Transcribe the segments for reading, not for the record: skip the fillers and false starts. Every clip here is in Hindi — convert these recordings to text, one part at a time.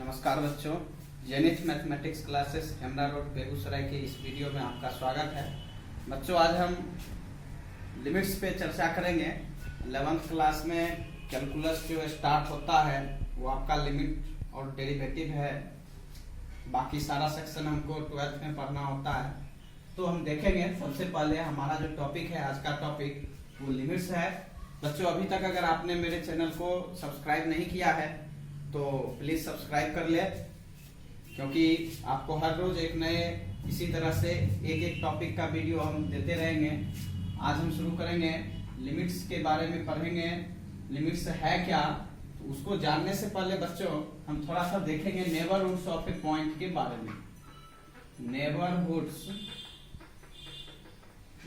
नमस्कार बच्चों, Zenith mathematics classes Hemra road Begusarai के इस वीडियो में आपका स्वागत है। बच्चों, आज हम लिमिट्स पे चर्चा करेंगे। 11th क्लास में कैलकुलस जो स्टार्ट होता है वो आपका लिमिट और डेरिवेटिव है। बाकी सारा सेक्शन हमको 12th में पढ़ना होता है। तो हम देखेंगे, सबसे पहले हमारा जो टॉपिक है, आज का टॉपिक वो लिमिट्स है। बच्चों, अभी तक अगर आपने मेरे चैनल को सब्सक्राइब नहीं किया है तो प्लीज सब्सक्राइब कर ले, क्योंकि आपको हर रोज एक नए इसी तरह से एक टॉपिक का वीडियो हम देते रहेंगे। आज हम शुरू करेंगे लिमिट्स के बारे में पढ़ेंगे। लिमिट्स है क्या, तो उसको जानने से पहले बच्चों हम थोड़ा सा देखेंगे नेबरहुड्स ऑफ ए पॉइंट के बारे में।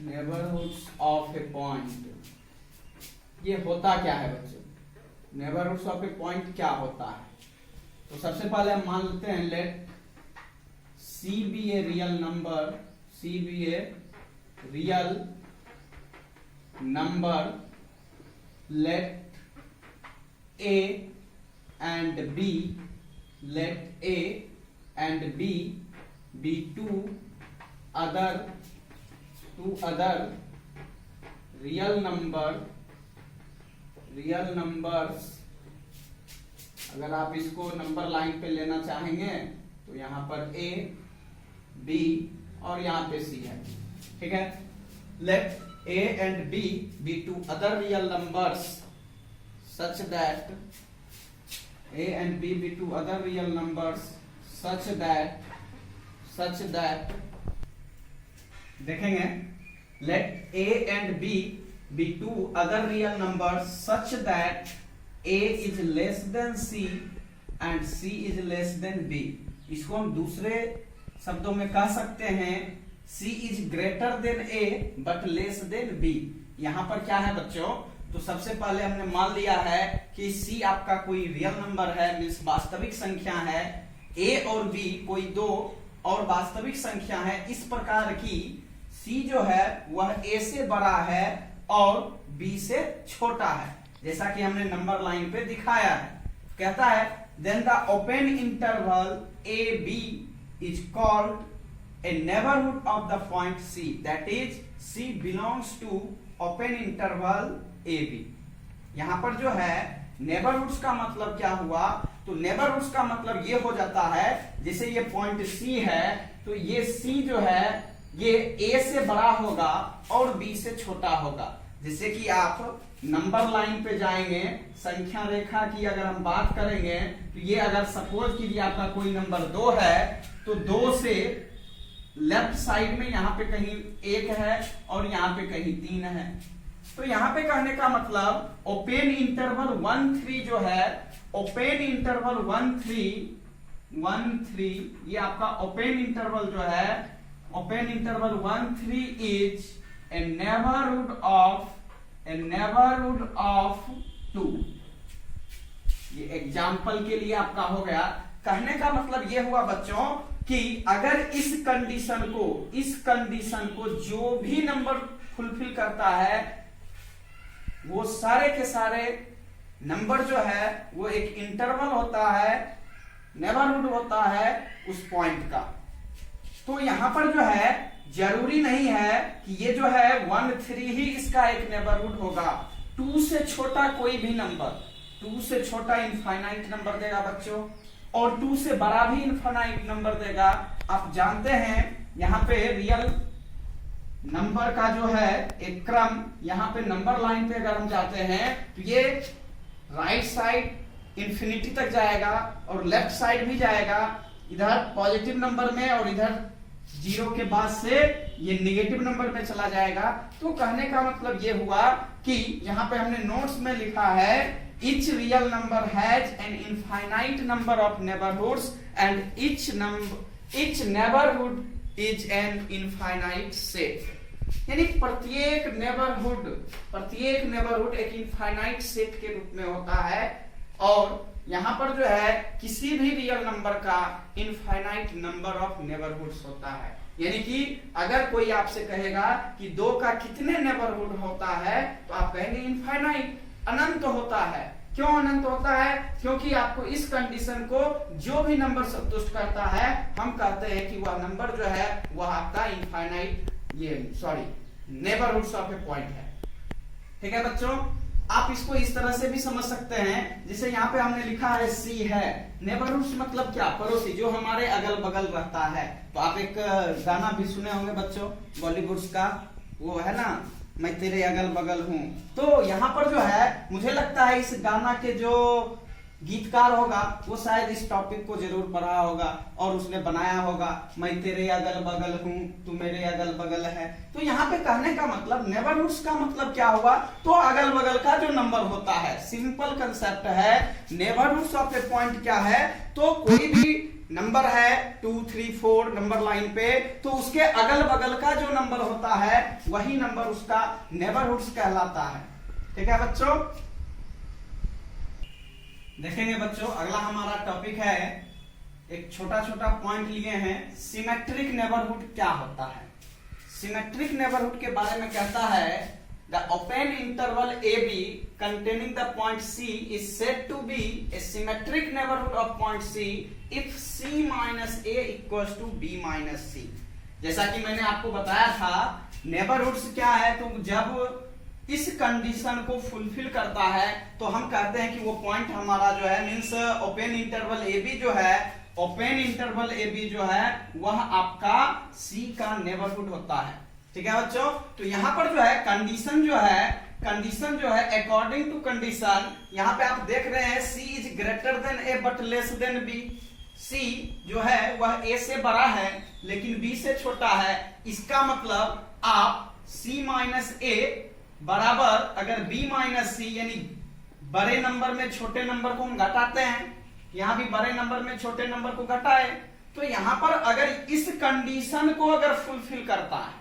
नेबरहुड्स ऑफ ए पॉइंट, ये होता क्या है बच्चों? नेबरहुड्स ऑफ ए पॉइंट क्या होता है? तो सबसे पहले हम मान लेते हैं late C be a real number, C be a real number, let A and B, let A and B be two other real numbers। अगर आप इसको नंबर लाइन पे लेना चाहेंगे तो यहाँ पर A, B और यहाँ पे C है, ठीक है। Let A and B be two other real numbers such that A and B be two other real numbers such that देखेंगे let A and B be two other real numbers such that A is less than C and C is less than B। इसको हम दूसरे शब्दों में कह सकते हैं C is greater than A but less than B। यहाँ पर क्या है बच्चों? तो सबसे पहले हमने मान लिया है कि C आपका कोई रियल नंबर है, मीन्स वास्तविक संख्या है। A और B कोई दो और वास्तविक संख्या है। इस प्रकार की C जो है वह A से बड़ा है और B से छोटा है, जैसा कि हमने नंबर लाइन पे दिखाया है। कहता है then the open interval AB is called a neighborhood of the point C, that is C belongs to open interval AB। यहाँ पर जो है नेबरहुड्स का मतलब क्या हुआ? तो नेबरहुड्स का मतलब ये हो जाता है, जैसे ये पॉइंट C है तो ये C जो है ये A से बड़ा होगा और B से छोटा होगा। जैसे कि आप नंबर लाइन पे जाएंगे, संख्या रेखा की अगर हम बात करेंगे तो ये अगर सपोज कीजिए आपका कोई नंबर 2 है तो 2 से लेफ्ट साइड में यहाँ पे कहीं 1 है और यहाँ पे कहीं 3 है। तो यहाँ पे कहने का मतलब ओपन इंटरवल 1 3 जो है, ओपन इंटरवल 1 3 ये आपका ओपन इंटरवल जो है, open interval 1 3 is a neighborhood of 2। ये एग्जाम्पल के लिए आपका हो गया। कहने का मतलब ये हुआ बच्चों कि अगर इस कंडीशन को जो भी नंबर फुलफिल करता है वो सारे के सारे नंबर जो है वो एक इंटरवल होता है, नेबरहुड होता है उस पॉइंट का। तो यहां पर जो है जरूरी नहीं है कि ये जो है 1 3 ही इसका एक नेबरहुड होगा। 2 से छोटा कोई भी नंबर, 2 से छोटा इनफाइनाइट नंबर देगा बच्चों, और 2 से बड़ा भी इनफाइनाइट नंबर देगा। आप जानते हैं यहाँ पे रियल नंबर का जो है एक क्रम, यहाँ पे नंबर लाइन पे अगर हम जाते हैं तो ये राइट साइड इंफिनिटी तक जाएगा और लेफ्ट साइड भी जाएगा, इधर पॉजिटिव नंबर में और इधर 0 के बाद से ये नेगेटिव नंबर में चला जाएगा। तो कहने का मतलब ये हुआ कि यहाँ पे हमने नोट्स में लिखा है each real number has an infinite number of neighborhoods and each neighborhood is an infinite set। यानी प्रत्येक नेबरहुड एक इनफाइनाइट सेट के रूप में होता है, और यहाँ पर जो है किसी भी रियल नंबर का इनफाइनाइट नंबर ऑफ नेबरहुड्स होता है। यानी कि अगर कोई आपसे कहेगा कि 2 का कितने नेबरहुड होता है तो आप कहेंगे इनफाइनाइट, अनंत होता है। क्यों अनंत होता है? क्योंकि आपको इस कंडीशन को जो भी नंबर संतुष्ट करता है हम कहते हैं कि वह नंबर जो है वह आपका infinite neighbourhoods of A point है। ठीक है बच्चों, आप इसको इस तरह से भी समझ सकते हैं, जैसे यहाँ पे हमने लिखा है सी है, नेबरहुड्स मतलब क्या? पड़ोसी, जो हमारे अगल बगल रहता है। तो आप एक गाना भी सुने होंगे बच्चों बॉलीवुड का, वो है ना, मैं तेरे अगल बगल हूँ। तो यहाँ पर जो है मुझे लगता है इस गाना के जो गीतकार होगा वो शायद इस टॉपिक को जरूर पढ़ा होगा और उसने बनाया होगा, मैं तेरे अगल बगल हूँ तू मेरे अगल बगल है। तो यहाँ पे कहने का मतलब नेबरहुड्स का मतलब क्या हुआ? तो अगल बगल का जो नंबर होता है, सिंपल कंसेप्ट है। नेबरहुड्स ऑफ ए पॉइंट क्या है? तो कोई भी नंबर है 2, 3, 4 नंबर लाइन पे, तो उसके अगल बगल का जो नंबर होता है वही नंबर उसका नेबरहुड्स कहलाता है। ठीक है बच्चों, देखेंगे बच्चों अगला हमारा टॉपिक है, एक छोटा छोटा पॉइंट लिए हैं, सिमेट्रिक नेबरहुड क्या होता है। सिमेट्रिक नेबरहुड के बारे में कहता है the open interval AB containing the point C is said to be a symmetric neighborhood of point C if C minus A equals to B minus C। जैसा कि मैंने आपको बताया था नेबरहुड्स क्या है, तो जब इस कंडीशन को फुलफिल करता है तो हम कहते हैं कि वो पॉइंट हमारा जो है मींस ओपन इंटरवल AB जो है, ओपन इंटरवल AB जो है वह आपका C का नेबरहुड होता है। ठीक है बच्चों, तो यहाँ पर जो है कंडीशन जो है अकॉर्डिंग टू कंडीशन, यहाँ पे आप देख रहे हैं C is greater than A but less than B। C जो है वह A से बड़ा है लेकिन B से छोटा है। इसका मतलब आप C माइनस A बराबर अगर B माइनस C, यानी बड़े नंबर में छोटे नंबर को हम घटाते हैं, यहां भी बड़े नंबर में छोटे नंबर को घटाए, तो यहां पर अगर इस कंडीशन को अगर फुलफिल करता है,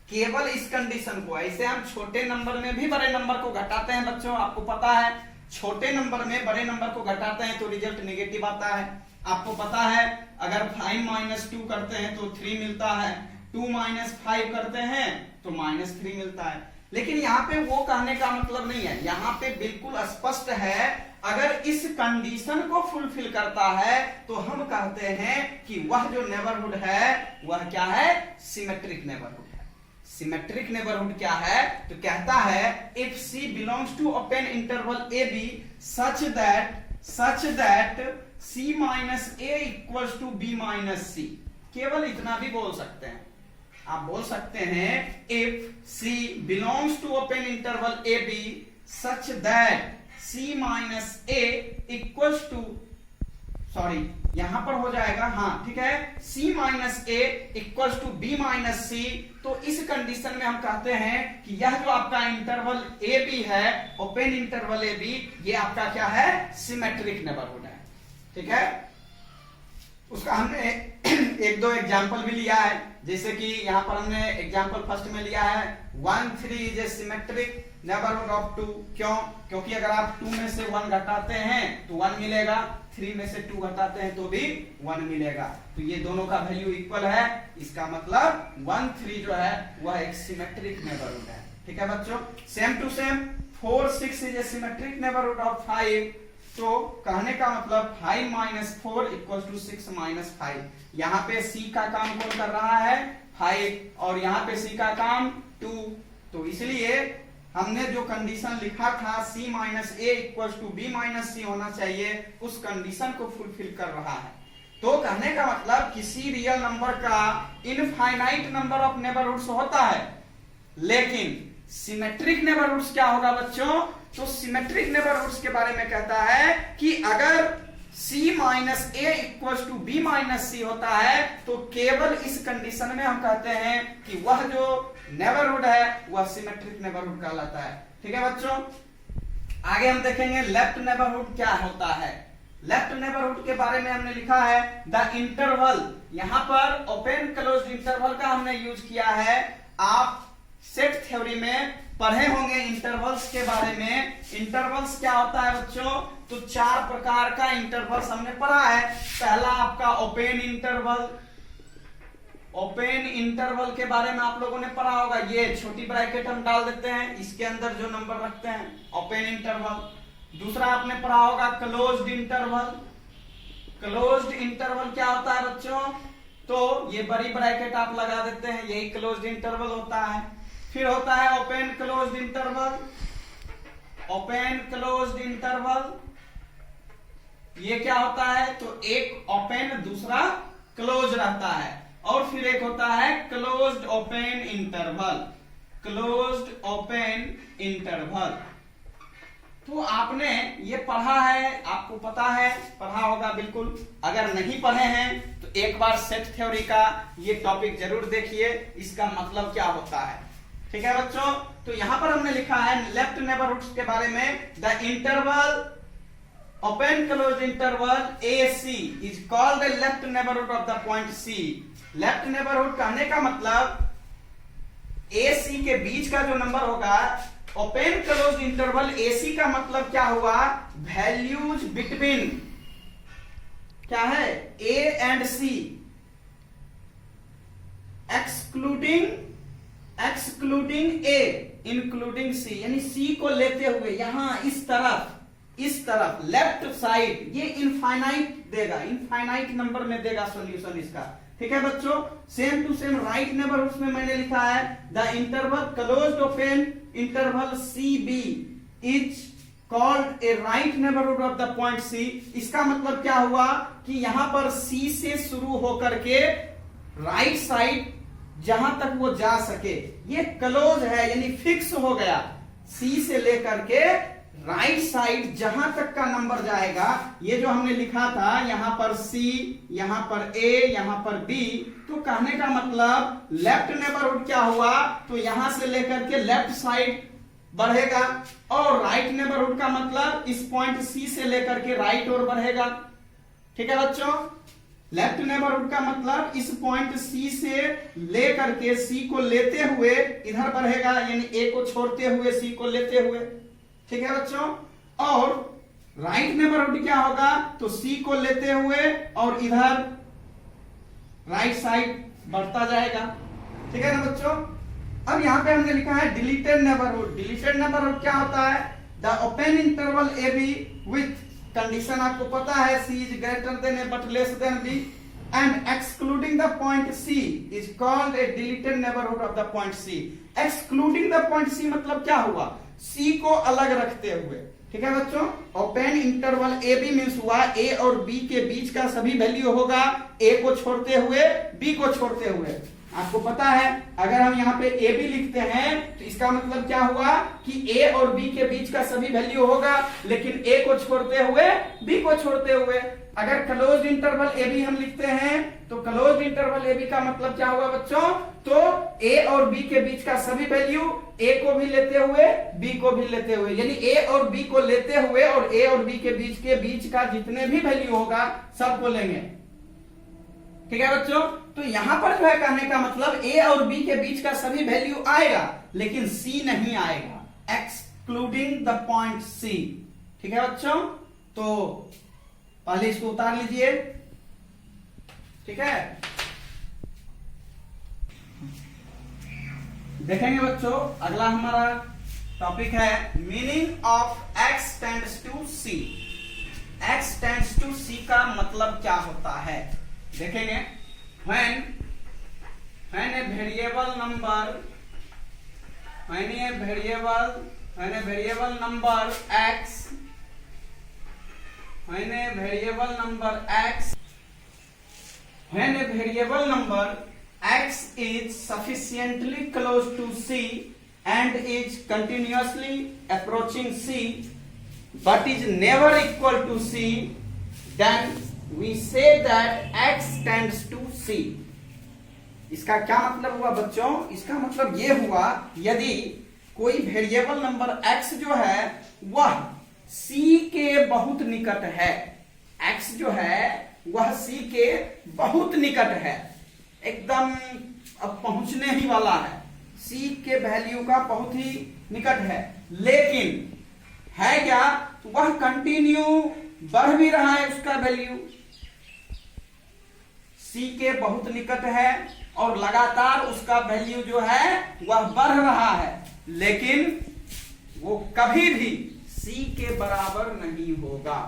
केवल इस कंडीशन को, ऐसे हम छोटे नंबर में भी बड़े नंबर को घटाते हैं बच्चों, आपको पता है छोटे नंबर में बड़े नंबर को घटाते हैं तो रिजल्ट नेगेटिव आता है। आपको पता है अगर 5 माइनस 2 करते हैं तो 3 मिलता है, 2 माइनस 5 करते हैं तो -3 मिलता है। लेकिन यहाँ पे वो कहने का मतलब नहीं है, यहाँ पे बिल्कुल स्पष्ट है अगर इस कंडीशन को फुलफिल करता है तो हम कहते हैं कि वह जो नेबरहुड है वह क्या है? सिमेट्रिक नेबरहुड है। सिमेट्रिक नेबरहुड क्या है? तो कहता है if C belongs to open interval AB such that C minus A equals to B minus C। केवल इतना भी बोल सकते हैं, आप बोल सकते हैं if C belongs to open interval AB such that C minus A equals to, यहां पर हो जाएगा, हाँ ठीक है, C minus A equals to B minus C। तो इस कंडीशन में हम कहते हैं कि यह जो आपका इंटरवल AB है, ओपन इंटरवल AB, ये आपका क्या है? सिमेट्रिक नेबरहुड है। ठीक है, उसका हमने एक दो एग्जाम्पल भी लिया है, जैसे कि यहाँ पर हमने एग्जाम्पल फर्स्ट में लिया है 1, 3 is a symmetric neighbourhood of 2। क्यों? क्योंकि अगर आप 2 में से 1 घटाते हैं तो 1 मिलेगा, 3 में से 2 घटाते हैं तो भी 1 मिलेगा, तो ये दोनों का वैल्यू इक्वल है। इसका मतलब 1, 3 जो है वह एक सिमेट्रिक नेबरहुड है। ठीक है बच्चों, same to same 4, 6 is a symmetric neighbourhood of 5। तो कहने का मतलब 5 माइनस 4 इक्वल टू 6 माइनस 5। यहाँ पे C का काम कौन कर रहा है? 5, और यहाँ पे C का काम 2। तो इसलिए हमने जो कंडीशन लिखा था C minus A equal to B minus C होना चाहिए, उस कंडीशन को फुलफिल कर रहा है। तो कहने का मतलब किसी रियल नंबर का इनफाइनाइट नंबर ऑफ नेबरहुड्स होता है, लेकिन सिमेट्रिक नेबरहुड्स क्या होगा बच्चों? तो सिमेट्रिक नेबरहुड्स के बारे में कहता है कि अगर C minus A equals to B minus C होता है तो केवल इस कंडीशन में हम कहते हैं कि वह जो नेबरहुड है वह सिमेट्रिक नेबरहुड कहलाता है। ठीक है बच्चों, आगे हम देखेंगे लेफ्ट नेबरहुड क्या होता है। लेफ्ट नेबरहुड के बारे में हमने लिखा है द इंटरवल, यहां पर ओपन क्लोज्ड इंटरवल का हमने यूज किया है। आप सेट थ्योरी में पढ़े होंगे इंटरवल्स के बारे में। इंटरवल्स क्या होता है बच्चों? तो 4 प्रकार का इंटरवल्स हमने पढ़ा है। पहला आपका ओपन इंटरवल, ओपन इंटरवल के बारे में आप लोगों ने पढ़ा होगा, ये छोटी ब्रैकेट हम डाल देते हैं, इसके अंदर जो नंबर रखते हैं ओपन इंटरवल। दूसरा आपने पढ़ा होगा क्लोज्ड इंटरवल। क्लोज्ड इंटरवल क्या होता है बच्चों? तो ये बड़ी ब्रैकेट आप लगा देते हैं, यही क्लोज्ड इंटरवल होता है। फिर होता है open closed interval. Open closed interval ये क्या होता है? तो एक ओपन दूसरा क्लोज रहता है। और फिर एक होता है closed open interval. Closed open interval. तो आपने ये पढ़ा है, आपको पता है, पढ़ा होगा बिल्कुल। अगर नहीं पढ़े हैं तो एक बार सेट थ्योरी का ये टॉपिक जरूर देखिए, इसका मतलब क्या होता है। ठीक है बच्चों, तो यहां पर हमने लिखा है लेफ्ट नेबरहुड्स के बारे में। The interval open close interval AC is called the left neighbourhood of the point C। Left neighbourhood कहने का मतलब AC के बीच का जो नंबर होगा। ओपन क्लोज इंटरवल AC का मतलब क्या हुआ? वैल्यूज बिटवीन क्या है? A and C excluding A including C, यानी C को लेते हुए यहां इस तरफ लेफ्ट साइड ये इनफाइनाइट देगा, इनफाइनाइट नंबर में देगा सॉल्यूशन इसका। ठीक है बच्चों, same to same right neighbourhoods में मैंने लिखा है the interval closed open interval CB is called a right neighbourhood of the point C। इसका मतलब क्या हुआ कि यहां पर C से शुरू होकर के राइट साइड जहां तक वो जा सके ये क्लोज है, यानी फिक्स हो गया। C से लेकर के राइट साइड जहां तक का नंबर जाएगा, ये जो हमने लिखा था यहां पर C, यहां पर A, यहां पर B, तो कहने का मतलब लेफ्ट नेबरहुड क्या हुआ? तो यहां से लेकर के लेफ्ट साइड बढ़ेगा। और राइट नेबरहुड का मतलब इस पॉइंट C से लेकर के राइट और बढ़ेगा। ठीक है बच्चों, लेफ्ट नेबरहुड का मतलब इस पॉइंट C से लेकर के C को लेते हुए इधर बढ़ेगा, यानी A को छोड़ते हुए C को लेते हुए। ठीक है बच्चों, और राइट नेबरहुड क्या होगा? तो C को लेते हुए और इधर राइट साइड बढ़ता जाएगा। ठीक है ना बच्चों। अब यहां पे हमने लिखा है डिलीटेड नेबरहुड। डिलीटेड नेबरहुड क्या होता है? The open interval AB with condition आपको पता है C is greater than A but less than B and excluding the point C is called A deleted neighbourhood of the point C। Excluding the point C मतलब क्या हुआ? C को अलग रखते हुए। ठीक है बच्चों, ओपन इंटरवल AB मींस हुआ A और B के बीच का सभी वैल्यू होगा A को छोड़ते हुए B को छोड़ते हुए। आपको पता है अगर हम यहाँ पे AB लिखते हैं तो इसका मतलब क्या हुआ कि A और B के बीच का सभी वैल्यू होगा, लेकिन A को छोड़ते हुए B को छोड़ते हुए। अगर क्लोज्ड इंटरवल AB हम लिखते हैं तो क्लोज्ड इंटरवल AB का मतलब क्या हुआ बच्चों? तो A और B के बीच का सभी वैल्यू A को भी लेते हुए B को भी लेते हुए, यानी A और B को लेते हुए और A और B के बीच का जितने भी वैल्यू होगा सबको लेंगे। ठीक है बच्चों, तो यहां पर जो है कहने का मतलब A और B के बीच का सभी वैल्यू आएगा लेकिन C नहीं आएगा, एक्सक्लूडिंग द पॉइंट C। ठीक है बच्चों, तो पहले इसको उतार लीजिए। ठीक है, देखेंगे बच्चों अगला हमारा टॉपिक है meaning of x tends to C। x tends to C का मतलब क्या होता है देखेंगे। when a variable number x when a variable number x is sufficiently close to C and is continuously approaching C but is never equal to C, then we say that x tends to C। इसका क्या मतलब हुआ बच्चों? इसका मतलब ये हुआ यदि कोई वेरिएबल नंबर x जो है वह C के बहुत निकट है, x जो है वह C के बहुत निकट है, एकदम अब पहुंचने ही वाला है, C के वैल्यू का बहुत ही निकट है, लेकिन है क्या? वह कंटिन्यू बढ़ भी रहा है, उसका वैल्यू C के बहुत निकट है और लगातार उसका वैल्यू जो है वह बढ़ रहा है, लेकिन वो कभी भी C के बराबर नहीं होगा।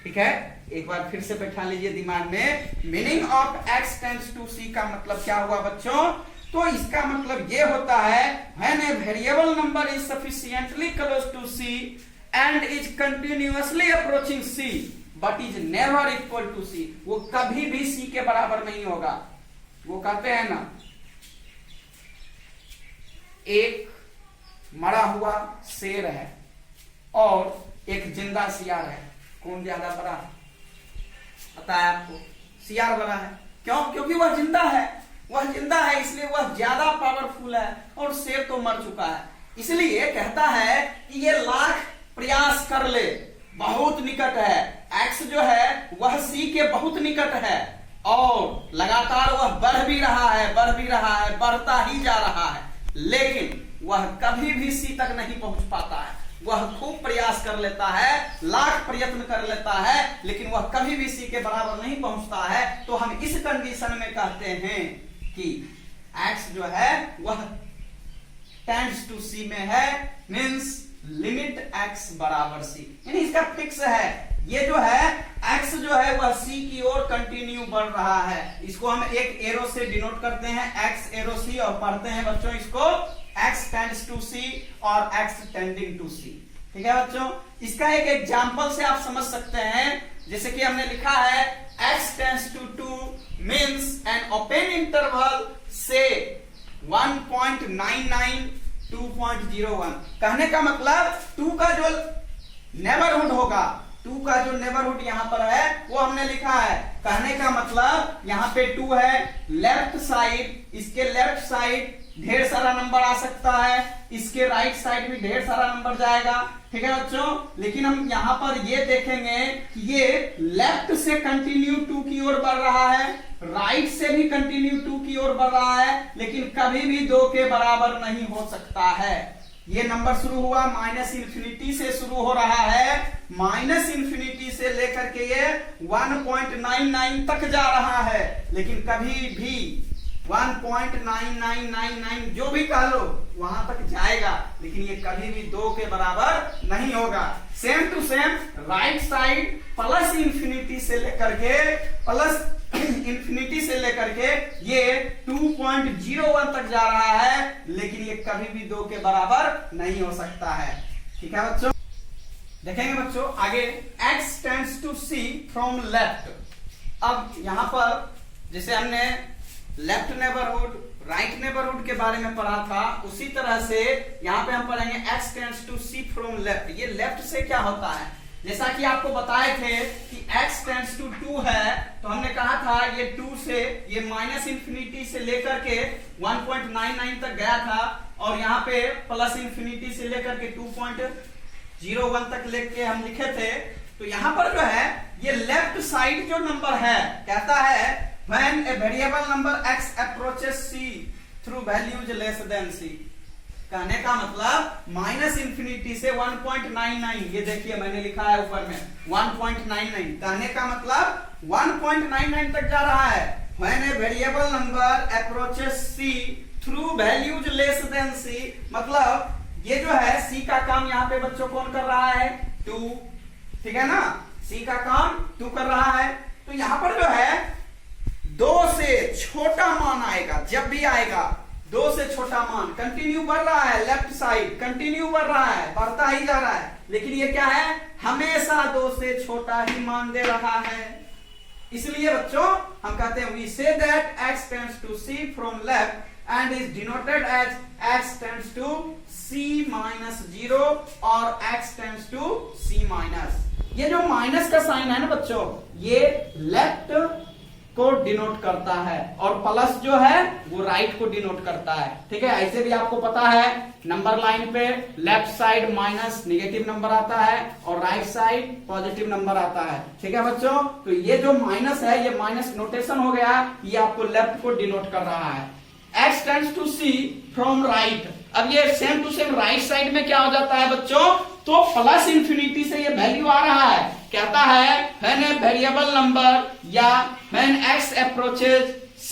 ठीक है, एक बार फिर से बैठा लीजिए दिमाग में। Meaning of x tends to C का मतलब क्या हुआ बच्चों? तो इसका मतलब ये होता है when a variable number is sufficiently close to C and is continuously approaching C but is never equal to C, वो कभी भी C के बराबर नहीं होगा। वो कहते हैं ना, एक मरा हुआ शेर है और एक जिंदा सियार है, कौन ज्यादा बड़ा है? पता है आपको? सियार बड़ा है। क्यों? क्योंकि वह जिंदा है, वह जिंदा है इसलिए वह ज्यादा पावरफुल है और शेर तो मर चुका है। इसलिए कहता है कि ये लाख प्रयास कर ले, बहुत निकट है। एक्स जो है वह सी के बहुत निकट है और लगातार वह बढ़ भी रहा है, बढ़ भी रहा है, बढ़ता ही जा रहा है, लेकिन वह कभी भी सी तक नहीं पहुंच पाता है। वह खूब प्रयास कर लेता है, लाख प्रयत्न कर लेता है, लेकिन वह कभी भी सी के बराबर नहीं पहुंचता है। तो हम इस कंडीशन में कहते हैं कि x जो है वह टेंड्स टू c में है, मींस लिमिट x बराबर c, यानी इसका फिक्स है। ये जो है x जो है वह c की ओर कंटिन्यू बढ़ रहा है। इसको हम एक एरो से डिनोट करते हैं, x एरो c, और पढ़ते हैं बच्चों इसको x टेंड्स टू c और x टेंडिंग टू c। ठीक है बच्चों, इसका एक एग्जांपल से आप समझ सकते हैं। जैसे कि हमने लिखा है x tends to 2 means an open interval से 1.99 2.01। कहने का मतलब 2 का जो नेबरहुड होगा, 2 का जो नेबरहुड यहां पर है वो हमने लिखा है। कहने का मतलब यहां पे 2 है, लेफ्ट साइड, इसके लेफ्ट साइड ढेर सारा नंबर आ सकता है, इसके राइट साइड भी ढेर सारा नंबर जाएगा। ठीक है बच्चों, लेकिन हम यहां पर ये देखेंगे कि ये लेफ्ट से कंटिन्यू 2 की ओर बढ़ रहा है, राइट से भी कंटिन्यू 2 की ओर बढ़ रहा है, लेकिन कभी भी 2 के बराबर नहीं हो सकता है। ये नंबर शुरू हुआ माइनस इंफिनिटी से शुरू हो रहा है, माइनस इंफिनिटी से लेकर के ये 1.99 तक जा रहा है, लेकिन कभी भी 1.9999 जो भी कह लो वहां तक जाएगा, लेकिन ये कभी भी 2 के बराबर नहीं होगा। Same to same right side plus infinity से लेकर के ये 2.01 तक जा रहा है, लेकिन ये कभी भी 2 के बराबर नहीं हो सकता है। ठीक है बच्चों, देखेंगे बच्चों आगे x tends to c from left. अब यहां पर जैसे हमने लेफ्ट नेबरहुड, राइट नेबरहुड के बारे में पढ़ा था, उसी तरह से यहाँ पे हम पढ़ेंगे x tends to c from left. ये लेफ्ट से क्या होता है? जैसा कि आपको बताए थे कि x टेंड्स टू 2 है, तो हमने कहा था ये 2 से ये माइनस इंफिनिटी से लेकर के 1.99 तक गया था, और यहाँ पे प्लस इंफिनिटी से लेकर के 2.01 तक लेके हम लिखे थे। तो यहाँ पर जो है ये लेफ्ट साइड जो नंबर है कहता है when a variable number x approaches c through values less than c। कहने का मतलब माइनस इंफिनिटी से 1.99, ये देखिए मैंने लिखा है ऊपर में 1.99। कहने का मतलब 1.99 तक जा रहा है। when a variable number approaches c through values less than c, मतलब ये जो है c का काम यहाँ पे बच्चों कौन कर रहा है? 2। ठीक है ना, c का काम 2 कर रहा है। तो यहाँ पर जो है 2 से छोटा मान आएगा, जब भी आएगा 2 से छोटा मान, कंटिन्यू बढ़ रहा है, लेफ्ट साइड कंटिन्यू बढ़ रहा है, बढ़ता ही जा रहा है, लेकिन ये क्या है? हमेशा 2 से छोटा ही मान दे रहा है। इसलिए बच्चों हम कहते हैं we say that x tends to c from left and is denoted as x tends to c minus 0 और x tends to c minus। ये जो माइनस का साइन है ना बच्चों, ये लेफ्ट को डिनोट करता है और प्लस जो है वो राइट को डिनोट करता है। ठीक है, ऐसे भी आपको पता है नंबर लाइन पे left side minus negative number आता है और राइट साइड पॉजिटिव नंबर आता है। ठीक है बच्चों, तो ये जो माइनस है ये माइनस नोटेशन हो गया, ये आपको लेफ्ट को डिनोट कर रहा है। x tends to c from right. अब ये same to same right side में क्या हो जाता है बच्चों? तो प्लस इंफिनिटी से ये वैल्यू आ रहा है, कहता है when a variable number या when x approaches c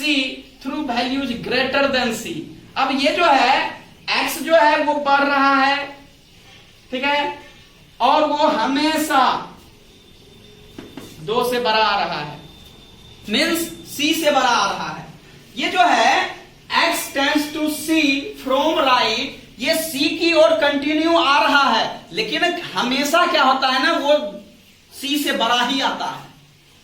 through values greater than c। अब ये जो है x जो है वो बढ़ रहा है, ठीक है, और वो हमेशा 2 से बड़ा आ रहा है, मीन्स c से बड़ा आ रहा है। ये जो है x tends to c from right, ये c की ओर कंटिन्यू आ रहा है, लेकिन हमेशा क्या होता है ना, वो c से बड़ा ही आता है,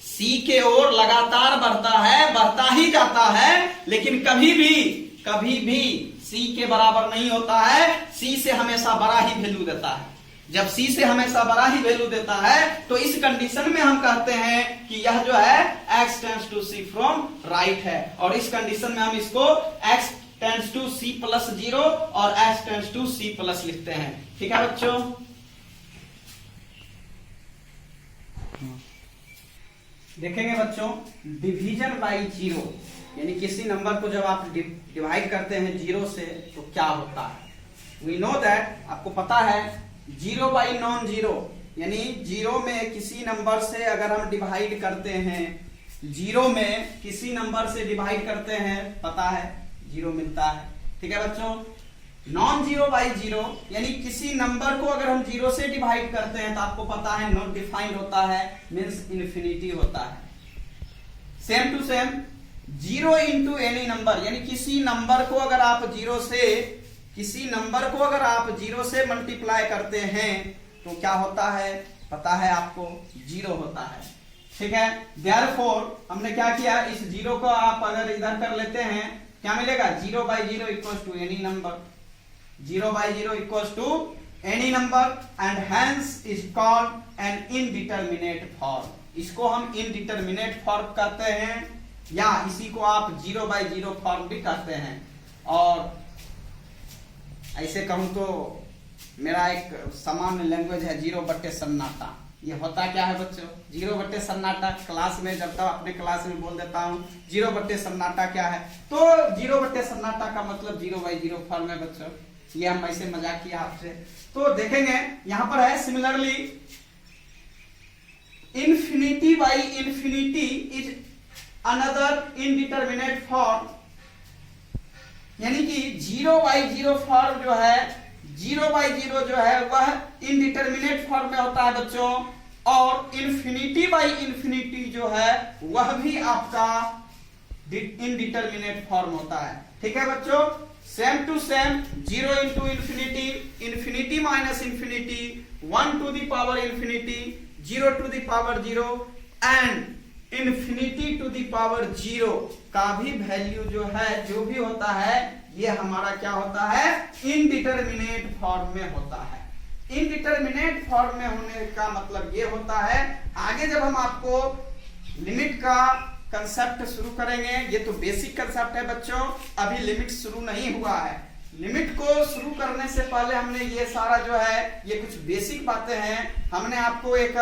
c के ओर लगातार बढ़ता ही जाता है, लेकिन कभी भी c के बराबर नहीं होता है, c से हमेशा बड़ा ही वैल्यू देता है। जब c से हमेशा बड़ा ही वैल्यू देता है तो इस कंडीशन में हम कहते हैं कि यह जो है x tends to c from right है, और इस कंडीशन में हम इसको x tends to c plus 0 और x tends to c plus लिखते हैं। ठीक है बच्चों, देखेंगे बच्चों डिवीजन बाई 0, यानी किसी नंबर को जब आप डिवाइड करते हैं 0 से तो क्या होता है। वी नो दैट, आपको पता है 0 बाई नॉन जीरो, यानी 0 में किसी नंबर से अगर हम डिवाइड करते हैं, 0 में किसी नंबर से डिवाइड करते हैं, पता है 0 मिलता है। ठीक है बच्चों, नॉन जीरो बाई 0 यानी किसी नंबर को अगर हम 0 से डिवाइड करते हैं तो आपको पता है नॉट डिफाइंड होता है, मींस इन्फिनिटी होता है। Same to same 0 into any number, यानी किसी नंबर को अगर आप 0 से मल्टीप्लाई करते हैं तो क्या होता है, पता है आपको 0 होता है। ठीक है, देयरफॉर हमने क्या किया, इस 0 को आप अगर इधर कर लेते हैं क्या मिलेगा, 0 by 0 equals to any number, 0 by 0 equals to any number, and hence is called an indeterminate form. इसको हम इनडिटरमिनेट फॉर्म कहते हैं, या इसी को आप 0 बाई 0 फॉर्म भी कहते हैं। और ऐसे कहूं तो मेरा एक सामान्य लैंग्वेज है 0 बट्टे सन्नाटा। ये होता क्या है बच्चों, 0 बट्टे सन्नाटा, क्लास में जब तक अपने क्लास में बोल देता हूं 0 बट्टे सन्नाटा क्या है, तो 0 बट्टे सन्नाटा का मतलब 0 बाई 0 फॉर्म है बच्चों। ये हम ऐसे मजाक किया आपसे। तो देखेंगे यहां पर है similarly infinity by infinity is another indeterminate form, यानी कि 0 बाई 0 फॉर्म जो है, 0 बाई 0 जो है वह इनडिटरमिनेट फॉर्म में होता है बच्चों, और इन्फिनिटी बाई इन्फिनिटी जो है वह भी आपका इनडिटरमिनेट फॉर्म होता है। ठीक है बच्चों, same to same 0 into infinity, infinity minus infinity, 1 to the power infinity, 0 to the power 0 and infinity to the power 0 का भी वैल्यू जो है, जो भी होता है, ये हमारा क्या होता है, इनडिटरमिनेट फॉर्म में होता है। इनडिटरमिनेट फॉर्म में होने का मतलब ये होता है, आगे जब हम आपको लिमिट का कंसेप्ट शुरू करेंगे, ये तो बेसिक कंसेप्ट है बच्चों, अभी लिमिट शुरू नहीं हुआ है। लिमिट को शुरू करने से पहले हमने ये सारा जो है, ये कुछ बेसिक बातें हैं, हमने आपको एक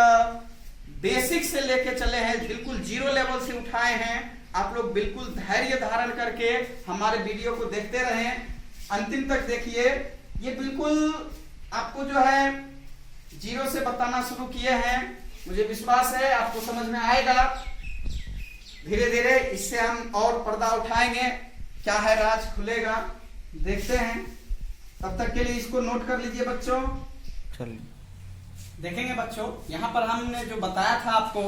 बेसिक से लेके चले हैं, बिल्कुल 0 लेवल से उठाए हैं। आप लोग बिल्कुल धैर्य धारण करके हमारे वीडियो को देखते रहें, अंतिम तक देखिए। ये बिल्कुल आपको जो है 0 से बताना शुरू किए हैं, मुझे विश्वास है आपको समझ में आएगा। धीरे धीरे इससे हम और पर्दा उठाएंगे, क्या है राज खुलेगा, देखते हैं। तब तक के लिए इसको नोट कर लीजिए बच्चों। चलिए देखेंगे बच्चों, यहाँ पर हमने जो बताया था आपको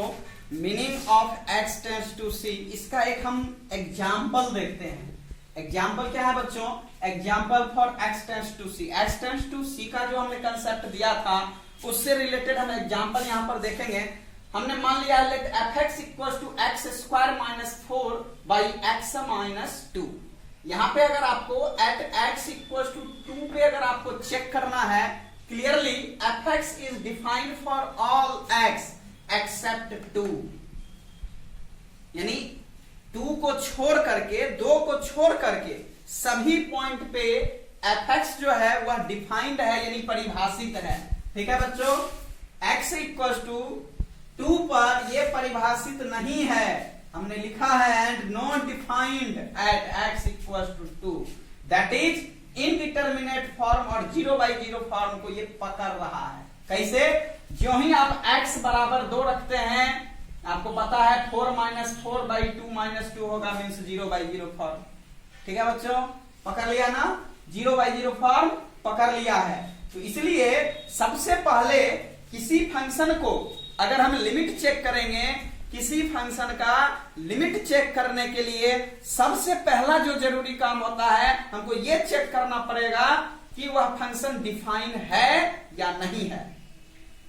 meaning of x tends to c, इसका एक हम एग्जाम्पल देखते हैं। एग्जाम्पल क्या है बच्चों, example for x tends to c। x tends to c का जो हमने कंसेप्ट दिया था उससे रिलेटेड हम एग्जाम्पल यहाँ पर देखेंगे। हमने मान लिया let fx equals to x square minus 4 by x minus 2। यहाँ पे अगर आपको एट x इक्वल्स टू 2 पे अगर आपको चेक करना है, clearly fx is defined for all x except 2, यानी 2 को छोड़ करके, 2 को छोड़ करके सभी पॉइंट पे fx जो है वह डिफाइंड है, यानी परिभाषित है। ठीक है बच्चों, x इक्वल्स टू 2 पर ये परिभाषित नहीं है, हमने लिखा है and not defined at x equals to 2, that is indeterminate form, और 0 बाई 0 फॉर्म को ये पकड़ रहा है। कैसे, जो ही आप x बराबर 2 रखते हैं, आपको पता है 4 माइनस 4 बाई 2 माइनस 2 होगा, मीन्स 0 बाई 0 फॉर्म। ठीक है बच्चों, पकड़ लिया ना, 0 बाई 0 फॉर्म पकड़ लिया है। तो इसलिए सबसे पहले किसी फंक्शन को अगर हम लिमिट चेक करेंगे, किसी फंक्शन का लिमिट चेक करने के लिए सबसे पहला जो जरूरी काम होता है, हमको ये चेक करना पड़ेगा कि वह फंक्शन डिफाइन है या नहीं है।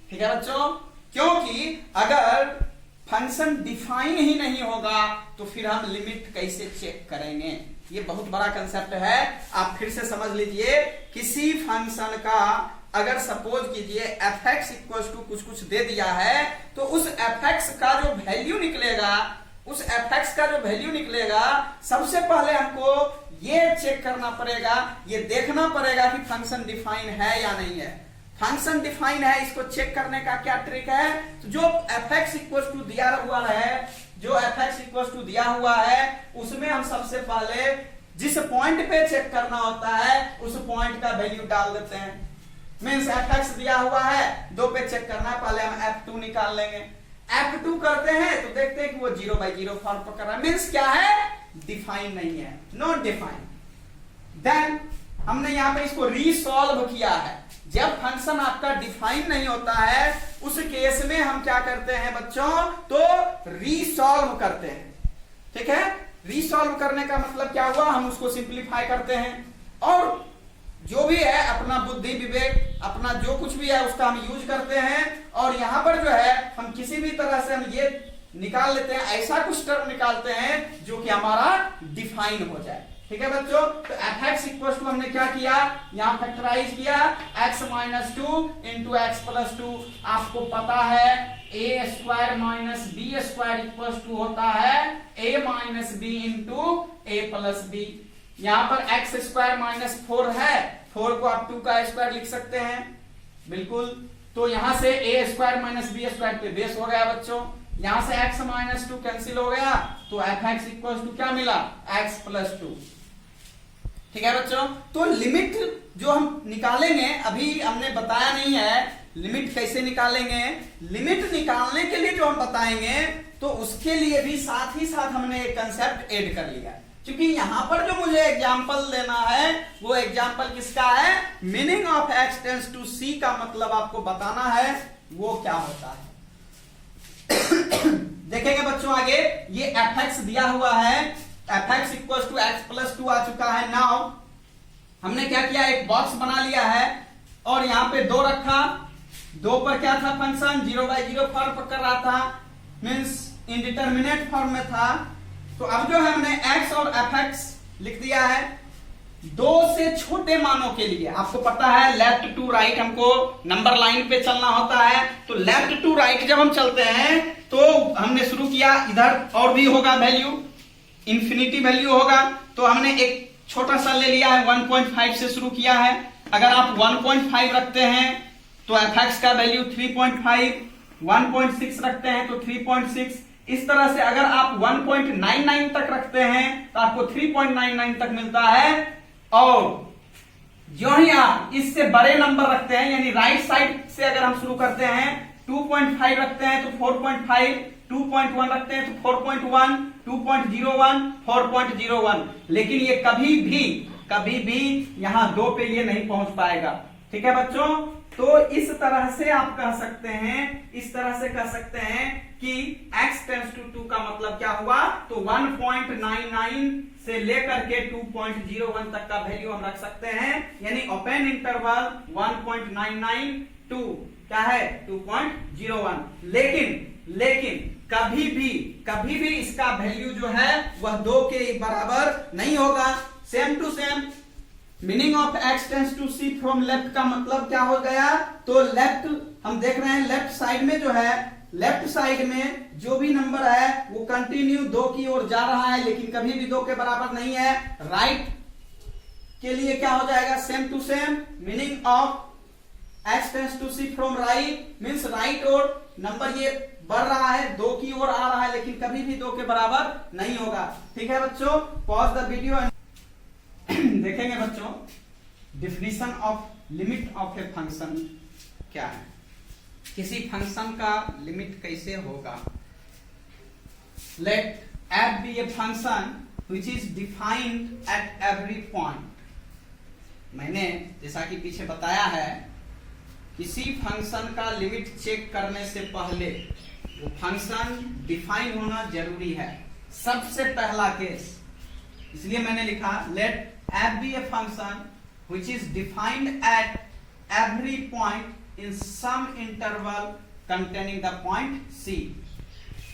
ठीक है बच्चों, क्योंकि अगर फंक्शन डिफाइन ही नहीं होगा तो फिर हम लिमिट कैसे चेक करेंगे। ये बहुत बड़ा कंसेप्ट है, आप फिर से समझ लीजिए। किसी फंक्शन का अगर सपोज कीजिए एफ एक्स इक्वल टू कुछ कुछ दे दिया है, तो उस एफ एक्स का जो वैल्यू निकलेगा, उस एफ एक्स का जो वैल्यू निकलेगा, सबसे पहले हमको ये चेक करना पड़ेगा, ये देखना पड़ेगा कि फंक्शन डिफाइन है या नहीं है। फंक्शन डिफाइन है, इसको चेक करने का क्या ट्रिक है, तो जो एफ एक्स इक्वल टू दिया हुआ है, जो एफ एक्स इक्वल टू दिया हुआ है, उसमें हम सबसे पहले जिस पॉइंट पे चेक करना होता है उस पॉइंट का वैल्यू डाल देते हैं। मीन्स एफ एक्स दिया हुआ है 2 पे चेक करना है, पहले हम F2 निकाल लेंगे। F2 करते हैं तो देखते हैं कि वो 0/0 फॉर्म पर कर रहा है, मीन्स क्या है, डिफाइन नहीं है, नॉट डिफाइन। देन हमने यहाँ पे इसको रीसॉल्व किया है। जब फंक्शन आपका डिफाइन नहीं होता है उस केस में हम क्या करते हैं बच्चों, तो रीसॉल्व करते हैं। ठीक है, रीसॉल्व करने का मतलब क्या हुआ, हम उसको सिंप्लीफाई करते हैं और जो भी है अपना बुद्धि विवेक, अपना जो कुछ भी है उसका हम यूज करते हैं। और यहां पर जो है हम किसी भी तरह से हम ये निकाल लेते हैं, ऐसा कुछ टर्म निकालते हैं जो कि हमारा डिफाइन हो जाए। ठीक है बच्चों, तो एफ एक्स इक्वल टू हमने क्या किया, यहां फैक्टराइज किया, x - 2 इंटू एक्स प्लस 2। आपको पता है a square minus B square equal to होता है a minus B into a plus B. यहां पर x स्क्वायर माइनस 4 है, 4 को आप 2 का स्क्वायर लिख सकते हैं, बिल्कुल। तो यहां से a square minus B square पे बेस हो गया बच्चों। यहां से x - 2 कैंसिल हो गया, तो एफ एक्स इक्वल टू क्या मिला, x प्लस 2। ठीक है बच्चों, तो लिमिट जो हम निकालेंगे, अभी हमने बताया नहीं है लिमिट कैसे निकालेंगे। लिमिट निकालने के लिए जो हम बताएंगे तो उसके लिए भी साथ ही साथ हमने एक कंसेप्ट ऐड कर लिया, क्योंकि यहां पर जो मुझे एग्जांपल देना है वो एग्जांपल किसका है, meaning of x tends to c का मतलब आपको बताना है वो क्या होता है। देखेंगे बच्चों आगे, ये एफ एक्स दिया हुआ है, f x equal to x plus 2 आ चुका है। नाउ हमने क्या किया, एक बॉक्स बना लिया है और यहाँ पे 2 रखा, 2 पर क्या था, फंक्शन 0/0 फॉर्म पर कर रहा था, मीन्स इंडिटरमिनेट फॉर्म में था। तो अब जो है हमने x और fx लिख दिया है 2 से छोटे मानों के लिए। आपको पता है लेफ्ट टू राइट हमको नंबर लाइन पे चलना होता है, तो लेफ्ट टू राइट जब हम चलते हैं तो हमने शुरू किया, इधर और भी होगा वैल्यू, इंफिनिटी वैल्यू होगा, तो हमने एक छोटा सा ले लिया है, 1.5 से शुरू किया है। अगर आप 1.5 रखते हैं तो fx का वैल्यू 3.5, 1.6 रखते हैं तो 3.6। इस तरह से अगर आप 1.99 तक रखते हैं तो आपको 3.99 तक मिलता है। और जो ही आप इससे बड़े नंबर रखते हैं, यानी राइट साइड से अगर हम शुरू करते हैं, 2.5 रखते हैं तो 4.5, 2.1 रखते हैं तो 4.1, 2.01, 4.01। लेकिन ये कभी भी यहां 2 पे ये नहीं पहुंच पाएगा। ठीक है बच्चों, तो इस तरह से आप कह सकते हैं, इस तरह से कह सकते हैं कि x टेंड्स टू 2 का मतलब क्या हुआ, तो 1.99 से लेकर के 2.01 तक का वैल्यू हम रख सकते हैं, यानी ओपन इंटरवल 1.99 टू क्या है 2.01। लेकिन कभी भी इसका वैल्यू जो है वह 2 के बराबर नहीं होगा। Same to same meaning of x tends to c from left का मतलब क्या हो गया, तो लेफ्ट हम देख रहे हैं, लेफ्ट साइड में जो है, लेफ्ट साइड में जो भी नंबर है वो कंटिन्यू 2 की ओर जा रहा है, लेकिन कभी भी 2 के बराबर नहीं है। राइट के लिए क्या हो जाएगा, same to same. Meaning of x tends to c from right means right ओर नंबर ये बढ़ रहा है, 2 की ओर आ रहा है, लेकिन कभी भी 2 के बराबर नहीं होगा। ठीक है बच्चों, पॉज द वीडियो एंड देखेंगे बच्चों definition of limit of a function क्या है, किसी फंक्शन का लिमिट कैसे होगा। Let f be a function which is defined at every point. मैंने जैसा कि पीछे बताया है किसी फंक्शन का लिमिट चेक करने से पहले वो फंक्शन डिफाइन होना जरूरी है, सबसे पहला केस। इसलिए मैंने लिखा late f be a function which is defined at every point in some interval containing the point c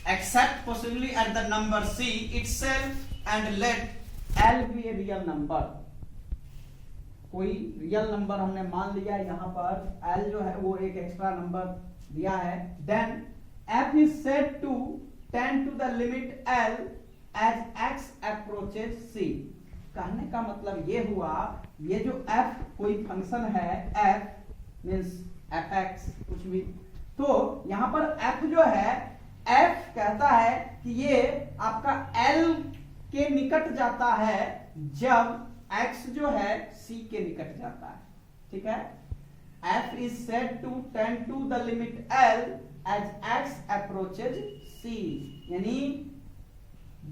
except possibly at the number c itself and let l be a real number। कोई रियल नंबर हमने मान लिया यहाँ पर, l जो है वो एक एक्स्ट्रा नंबर दिया है। Then f is said to tend to the limit l as x approaches c। कहने का मतलब ये हुआ, ये जो f कोई फंक्शन है, f मीन्स fx कुछ भी, तो यहाँ पर f जो है, f कहता है कि ये आपका l के निकट जाता है जब x जो है c के निकट जाता है। ठीक है, f is said to tend to the limit l as x approaches c, यानी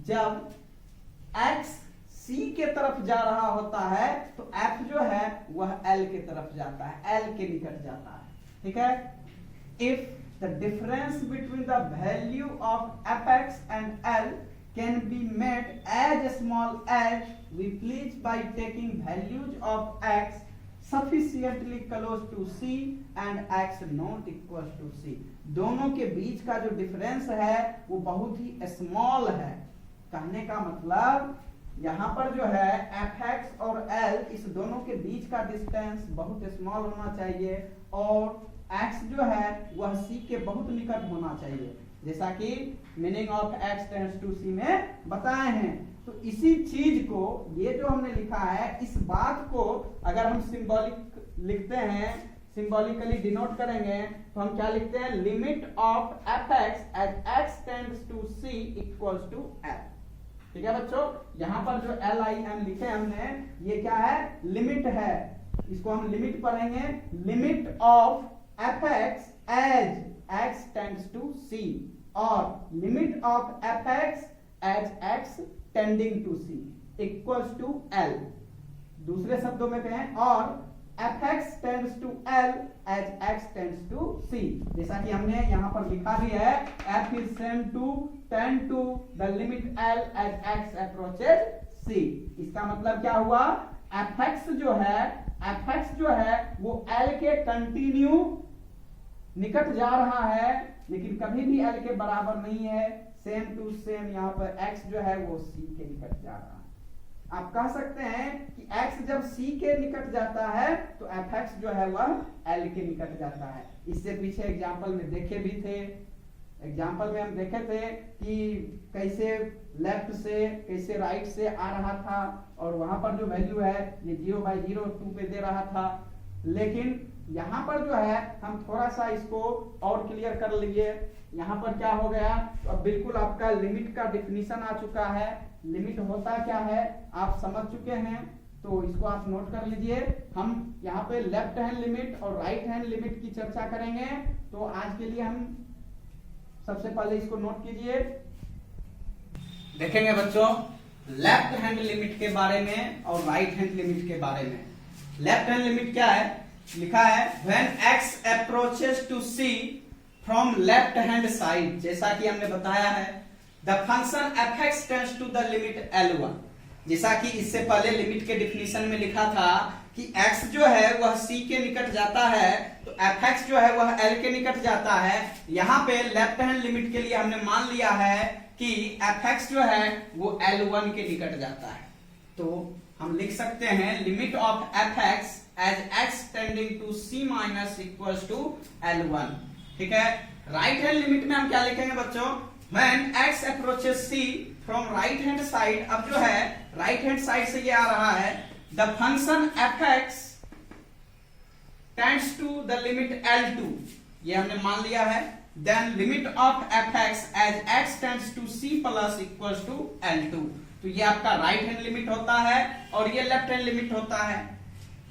जब x c के तरफ जा रहा होता है तो f जो है वह l के तरफ जाता है, l के निकट जाता है। ठीक है, if the difference between the value of fx and l can be made as small as we please by taking values of x sufficiently close to c and x not equal to c। दोनों के बीच का जो डिफरेंस है वो बहुत ही स्मॉल है। कहने का मतलब यहाँ पर जो है fx और l, इस दोनों के बीच का डिस्टेंस बहुत स्मॉल होना चाहिए और x जो है वह c के बहुत निकट होना चाहिए, जैसा कि meaning of x tends to c में बताए हैं। तो इसी चीज को, ये जो हमने लिखा है, इस बात को अगर हम सिंबॉलिक लिखते हैं, सिंबॉलिकली डिनोट करेंगे तो हम क्या लिखते हैं, limit of fx as x tends to c equals to l। ठीक है बच्चों, यहाँ पर जो LIM लिखे हमने, ये क्या है, लिमिट है। इसको हम लिमिट पढ़ेंगे, limit of fx as x tends to c और limit of fx as x tending to c equals to l। दूसरे शब्दों में कहें, और fx tends to l as x tends to c, जैसा कि हमने यहाँ पर लिखा भी है, f is sent to tend to the limit l as x approaches c। इसका मतलब क्या हुआ, fx जो है वो l के कंटिन्यू निकट जा रहा है, लेकिन कभी भी l के बराबर नहीं है। सेम टू सेम यहाँ पर x जो है वो c के निकट जा रहा है। आप कह सकते हैं कि x जब c के निकट जाता है तो fx जो है वह l के निकट जाता है। इससे पीछे एग्जाम्पल में देखे भी थे, एग्जाम्पल में हम देखे थे कि कैसे लेफ्ट से कैसे राइट से आ रहा था और वहां पर जो वैल्यू है ये 0/0 2 पे दे रहा था, लेकिन यहाँ पर जो है हम थोड़ा सा इसको और क्लियर कर लिए। यहाँ पर क्या हो गया, तो अब बिल्कुल आपका लिमिट का डिफिनीशन आ चुका है। लिमिट होता क्या है आप समझ चुके हैं, तो इसको आप नोट कर लीजिए। हम यहाँ पे लेफ्ट हैंड लिमिट और राइट हैंड लिमिट की चर्चा करेंगे, तो आज के लिए हम सबसे पहले इसको नोट कीजिए। देखेंगे बच्चों लेफ्ट हैंड लिमिट के बारे में और राइट हैंड लिमिट के बारे में। लेफ्ट हैंड लिमिट क्या है, लिखा है when x approaches to c from left hand side, जैसा कि हमने बताया है the function fx tends to the limit l1। जैसा कि इससे पहले लिमिट के डिफिनीशन में लिखा था कि x जो है वह c के निकट जाता है तो fx जो है वह l के निकट जाता है। यहाँ पे लेफ्ट हैंड लिमिट के लिए हमने मान लिया है कि fx जो है वो l1 के निकट जाता है, तो हम लिख सकते हैं limit of fx as x tending to c minus equals to l1। ठीक है, राइट हैंड लिमिट में हम क्या लिखेंगे बच्चों, when x approaches c from right hand side, अब जो है राइट हैंड साइड से ये आ रहा है, the function fx tends to the limit l2, ये हमने मान लिया है। then limit of fx as x tends to c plus equals to l2, तो ये आपका राइट हैंड लिमिट होता है और ये लेफ्ट हैंड लिमिट होता है।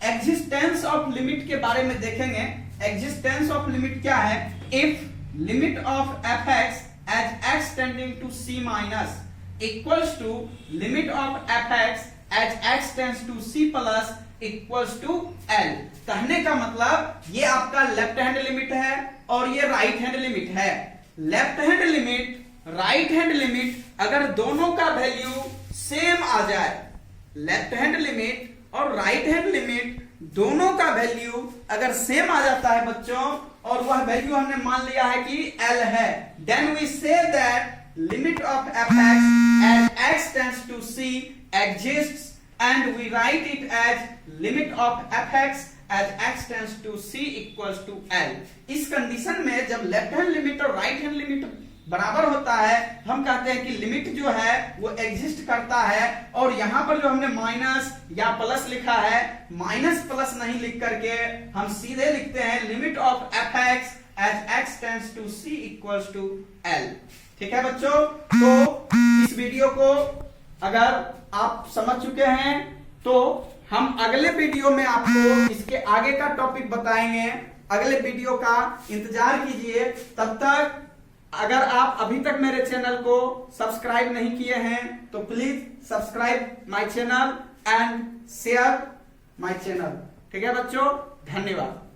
एग्जिस्टेंस ऑफ लिमिट के बारे में देखेंगे। एग्जिस्टेंस ऑफ लिमिट क्या है, if limit of fx as x tending to c minus equals to limit of fx as x tends to c plus equals to l। कहने का मतलब ये आपका लेफ्ट हैंड लिमिट है और ये राइट हैंड लिमिट है। Left hand limit, right hand limit अगर दोनों का वैल्यू सेम आ जाए, लेफ्ट हैंड लिमिट और राइट हैंड लिमिट दोनों का वैल्यू अगर सेम आ जाता है बच्चों, और वह वैल्यू हमने मान लिया है कि L है, then we say that limit of fx as x tends to c exists and we write it as limit of fx as x tends to c equals to L। इस कंडीशन में जब लेफ्ट हैंड लिमिट और राइट हैंड लिमिट बराबर होता है, हम कहते हैं कि लिमिट जो है वो एग्जिस्ट करता है। और यहां पर जो हमने माइनस या प्लस लिखा है, माइनस प्लस नहीं लिख करके हम सीधे लिखते हैं limit of fx as x tends to c equals to L। ठीक है बच्चों, तो इस वीडियो को अगर आप समझ चुके हैं तो हम अगले वीडियो में आपको इसके आगे का टॉपिक बताएंगे। अगले वीडियो का इंतजार कीजिए। तब तक अगर आप अभी तक मेरे चैनल को सब्सक्राइब नहीं किए हैं तो please subscribe my channel and share my channel. ठीक है बच्चों, धन्यवाद।